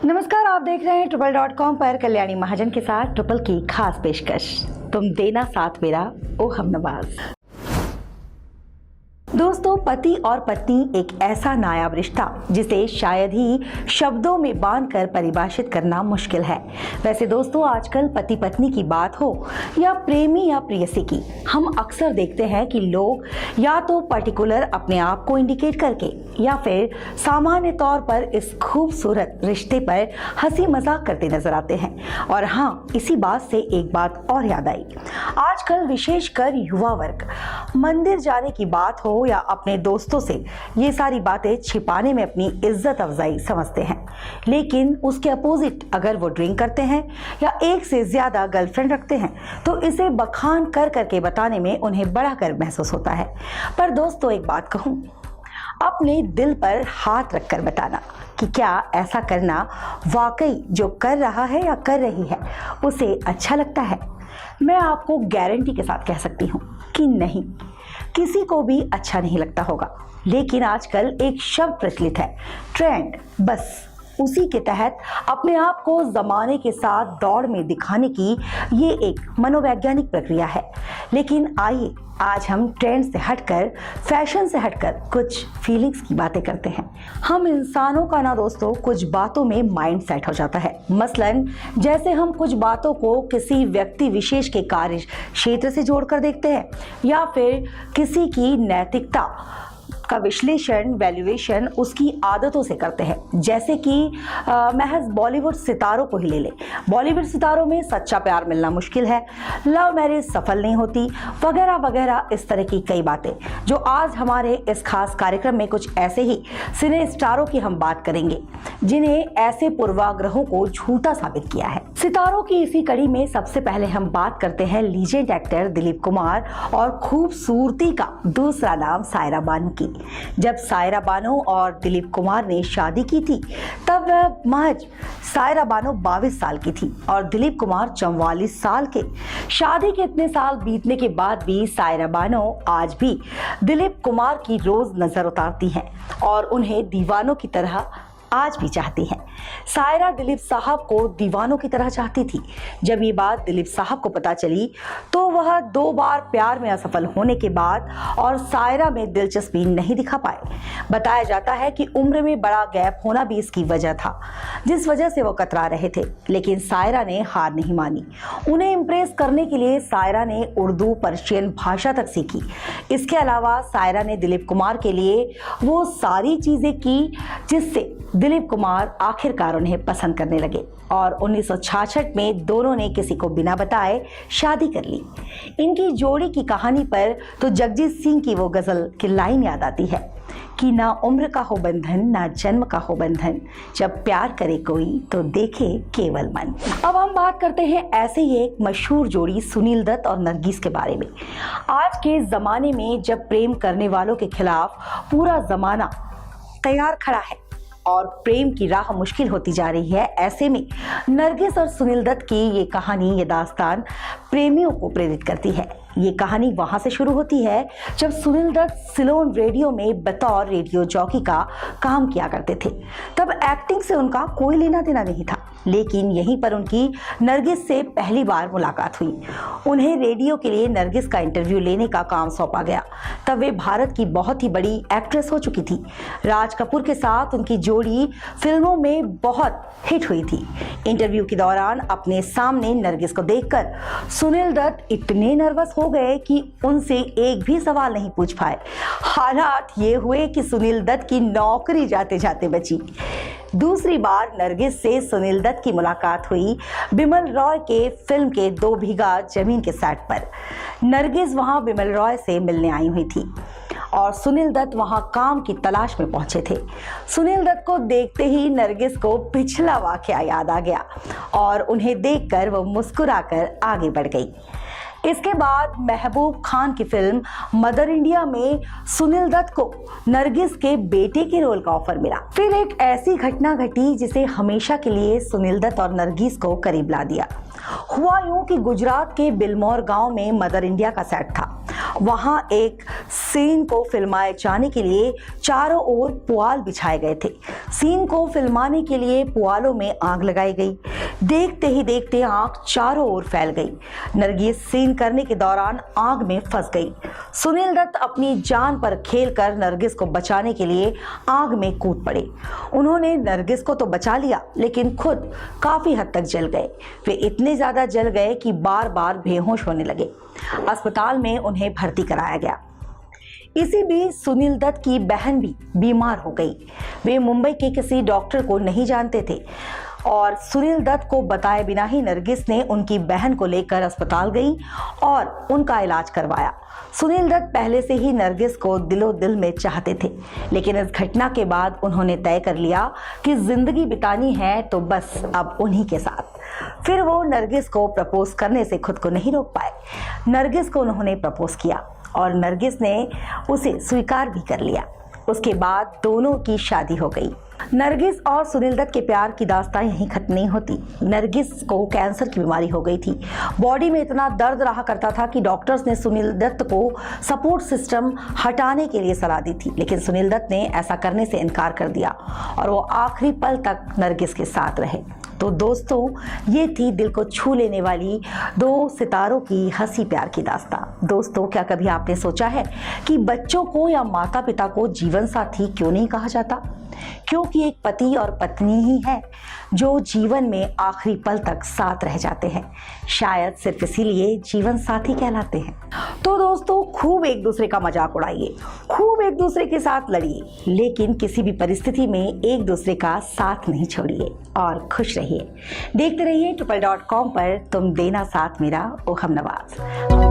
नमस्कार, आप देख रहे हैं ट्रिपल.com पर कल्याणी महाजन के साथ ट्रिपल की खास पेशकश, तुम देना साथ मेरा ओ हमनवाज। दोस्तों, पति और पत्नी एक ऐसा नायाब रिश्ता जिसे शायद ही शब्दों में बांधकर परिभाषित करना मुश्किल है। वैसे दोस्तों, आजकल पति पत्नी की बात हो या प्रेमी या प्रेयसी की, हम अक्सर देखते हैं कि लोग या तो पर्टिकुलर अपने आप को इंडिकेट करके या फिर सामान्य तौर पर इस खूबसूरत रिश्ते पर हंसी मजाक करते नजर आते हैं। और हाँ, इसी बात से एक बात और याद आई। आजकल विशेषकर युवा वर्ग मंदिर जाने की बात हो या अपने दोस्तों से ये सारी बातें छिपाने में अपनी इज्जत अफजाई समझते हैं, लेकिन उसके अपोजिट अगर वो ड्रिंक करते हैं या एक से ज्यादा गर्लफ्रेंड रखते हैं तो इसे बखान कर करके बताने में उन्हें बड़ा गर्व महसूस होता है। पर दोस्तों, एक बात कहूं, अपने दिल पर हाथ रखकर बताना कि क्या ऐसा करना वाकई जो कर रहा है या कर रही है उसे अच्छा लगता है। मैं आपको गारंटी के साथ कह सकती हूँ कि नहीं, किसी को भी अच्छा नहीं लगता होगा। लेकिन आजकल एक शब्द प्रचलित है, ट्रेंड, बस उसी के तहत अपने आप को जमाने के साथ दौड़ में दिखाने की ये एक मनोवैज्ञानिक प्रक्रिया है। लेकिन आइए आज हम ट्रेंड से हटकर, फैशन से हटकर कुछ फीलिंग्स की बातें करते हैं। हम इंसानों का ना दोस्तों कुछ बातों में माइंड सेट हो जाता है। मसलन जैसे हम कुछ बातों को किसी व्यक्ति विशेष के कार्य क्षेत्र से जोड़कर देखते हैं या फिर किसी की नैतिकता का विश्लेषण, वैल्यूएशन उसकी आदतों से करते हैं। जैसे कि महज बॉलीवुड सितारों को ही ले ले। बॉलीवुड सितारों में सच्चा प्यार मिलना मुश्किल है, लव मैरिज सफल नहीं होती, वगैरह वगैरह, इस तरह की कई बातें जो आज हमारे इस खास कार्यक्रम में कुछ ऐसे ही सिने स्टारों की हम बात करेंगे जिन्हें ऐसे पूर्वाग्रहों को झूठा साबित किया है। सितारों की इसी कड़ी में सबसे पहले हम बात करते हैं लीजेंड एक्टर दिलीप कुमार और खूबसूरती का दूसरा नाम सायरा बानू की। जब सायरा बानो और दिलीप कुमार ने शादी की थी तब महज सायरा बानो 22 साल की थी और दिलीप कुमार 44 साल के। शादी के इतने साल बीतने के बाद भी सायरा बानो आज भी दिलीप कुमार की रोज नजर उतारती हैं और उन्हें दीवानों की तरह आज भी चाहती हैं। सायरा दिलीप साहब को दीवानों की तरह चाहती थी। जब ये बात दिलीप साहब को पता चली तो वह 2 बार प्यार में असफल होने के बाद और सायरा में दिलचस्पी नहीं दिखा पाए। बताया जाता है कि उम्र में बड़ा गैप होना भी इसकी वजह था, जिस वजह से वो कतरा रहे थे। लेकिन सायरा ने हार नहीं मानी। उन्हें इम्प्रेस करने के लिए सायरा ने उर्दू, पर्शियन भाषा तक सीखी। इसके अलावा सायरा ने दिलीप कुमार के लिए वो सारी चीजें की जिससे दिलीप कुमार आखिरकार उन्हें पसंद करने लगे और 1966 में दोनों ने किसी को बिना बताए शादी कर ली। इनकी जोड़ी की कहानी पर तो जगजीत सिंह की वो गजल की लाइन याद आती है कि ना उम्र का हो बंधन, ना जन्म का हो बंधन, जब प्यार करे कोई तो देखे केवल मन। अब हम बात करते हैं ऐसे ही एक मशहूर जोड़ी सुनील दत्त और नरगिस के बारे में। आज के जमाने में जब प्रेम करने वालों के खिलाफ पूरा जमाना तैयार खड़ा है और प्रेम की राह मुश्किल होती जा रही है, ऐसे में नरगिस और सुनील दत्त की ये कहानी, ये दास्तान प्रेमियों को प्रेरित करती है। ये कहानी वहां से शुरू होती है जब सुनील दत्त सिलोन रेडियो में बतौर रेडियो जॉकी का काम किया करते थे। तब एक्टिंग से उनका कोई लेना देना नहीं था, लेकिन यहीं पर उनकी नरगिस से पहली बार मुलाकात हुई। उन्हें रेडियो के लिए नरगिस का इंटरव्यू लेने का काम सौंपा गया। तब वे भारत की बहुत ही बड़ी एक्ट्रेस हो चुकी थी। राज कपूर के साथ उनकी जोड़ी फिल्मों में बहुत हिट हुई थी। इंटरव्यू के दौरान अपने सामने नरगिस को देखकर सुनील दत्त इतने नर्वस हो गए कि उनसे एक भी सवाल नहीं पूछ पाए। हालात ये हुए कि सुनील दत्त की नौकरी जाते जाते बची। दूसरी बार नरगिस से सुनील दत्त की मुलाकात हुई बिमल रॉय के फिल्म के 2 बीघा जमीन के सेट पर। नरगिस वहां बिमल रॉय से मिलने आई हुई थी और सुनील दत्त वहां काम की तलाश में पहुंचे थे। सुनील दत्त को देखते ही नरगिस को पिछला वाकया याद आ गया और उन्हें देखकर वो मुस्कुराकर आगे बढ़ गई। इसके बाद महबूब खान की फिल्म मदर इंडिया में सुनील दत्त को नरगिस के बेटे के रोल का ऑफर मिला। फिर एक ऐसी घटना घटी जिसे हमेशा के लिए सुनील दत्त और नरगिस को करीब ला दिया। हुआ यूं कि गुजरात के बिलमोर गांव में मदर इंडिया का सेट था वहां एक सीन को फिल्माए जाने के लिए चारों ओर पुआल बिछाए गए थे। सीन को फिल्माने के लिए पुआलों में आग लगाई गई। देखते ही देखते आग चारों ओर फैल गई। नरगिस सीन करने के दौरान आग में फंस गई। सुनील दत्त अपनी जान पर खेलकर नरगिस को बचाने के लिए आग में कूद पड़े। उन्होंने नरगिस को तो बचा लिया, लेकिन खुद काफी हद तक जल गए। वे इतने ज्यादा जल गए कि बार बार बेहोश होने लगे। अस्पताल में उन्हें भर्ती कराया गया। इसी बीच सुनील दत्त की बहन भी बीमार हो गई। वे मुंबई के किसी डॉक्टर को नहीं जानते थे और सुनील दत्त को बताए बिना ही नरगिस ने उनकी बहन को लेकर अस्पताल गई और उनका इलाज करवाया। सुनील दत्त पहले से ही नरगिस को दिलो दिल में चाहते थे, लेकिन इस घटना के बाद उन्होंने तय कर लिया कि जिंदगी बितानी है तो बस अब उन्हीं के साथ। फिर वो नरगिस को प्रपोज करने से खुद को नहीं रोक पाए। नरगिस को उन्होंने प्रपोज किया और नरगिस ने उसे स्वीकार भी कर लिया। उसके बाद दोनों की शादी हो गई। नरगिस और सुनील दत्त के प्यार की दास्तां यहीं खत्म नहीं होती। नरगिस को कैंसर की बीमारी हो गई थी। बॉडी में इतना दर्द रहा करता था कि डॉक्टर्स ने सुनील दत्त को सपोर्ट सिस्टम हटाने के लिए सलाह दी थी, लेकिन सुनील दत्त ने ऐसा करने से इनकार कर दिया और वो आखिरी पल तक नरगिस के साथ रहे। तो दोस्तों, ये थी दिल को छू लेने वाली दो सितारों की हंसी प्यार की दास्तां। दोस्तों, क्या कभी आपने सोचा है कि बच्चों को या माता पिता को जीवन साथी क्यों नहीं कहा जाता? क्योंकि एक पति और पत्नी ही है जो जीवन में आखिरी पल तक साथ रह जाते हैं। शायद सिर्फ इसीलिए जीवन साथी कहलाते हैं। तो दोस्तों, खूब एक दूसरे का मजाक उड़ाइए, खूब एक दूसरे के साथ लड़िए, लेकिन किसी भी परिस्थिति में एक दूसरे का साथ नहीं छोड़िए और खुश रहिए। देखते रहिए TRIPLE.com पर तुम देना साथ मेरा, ओ हमनवाज।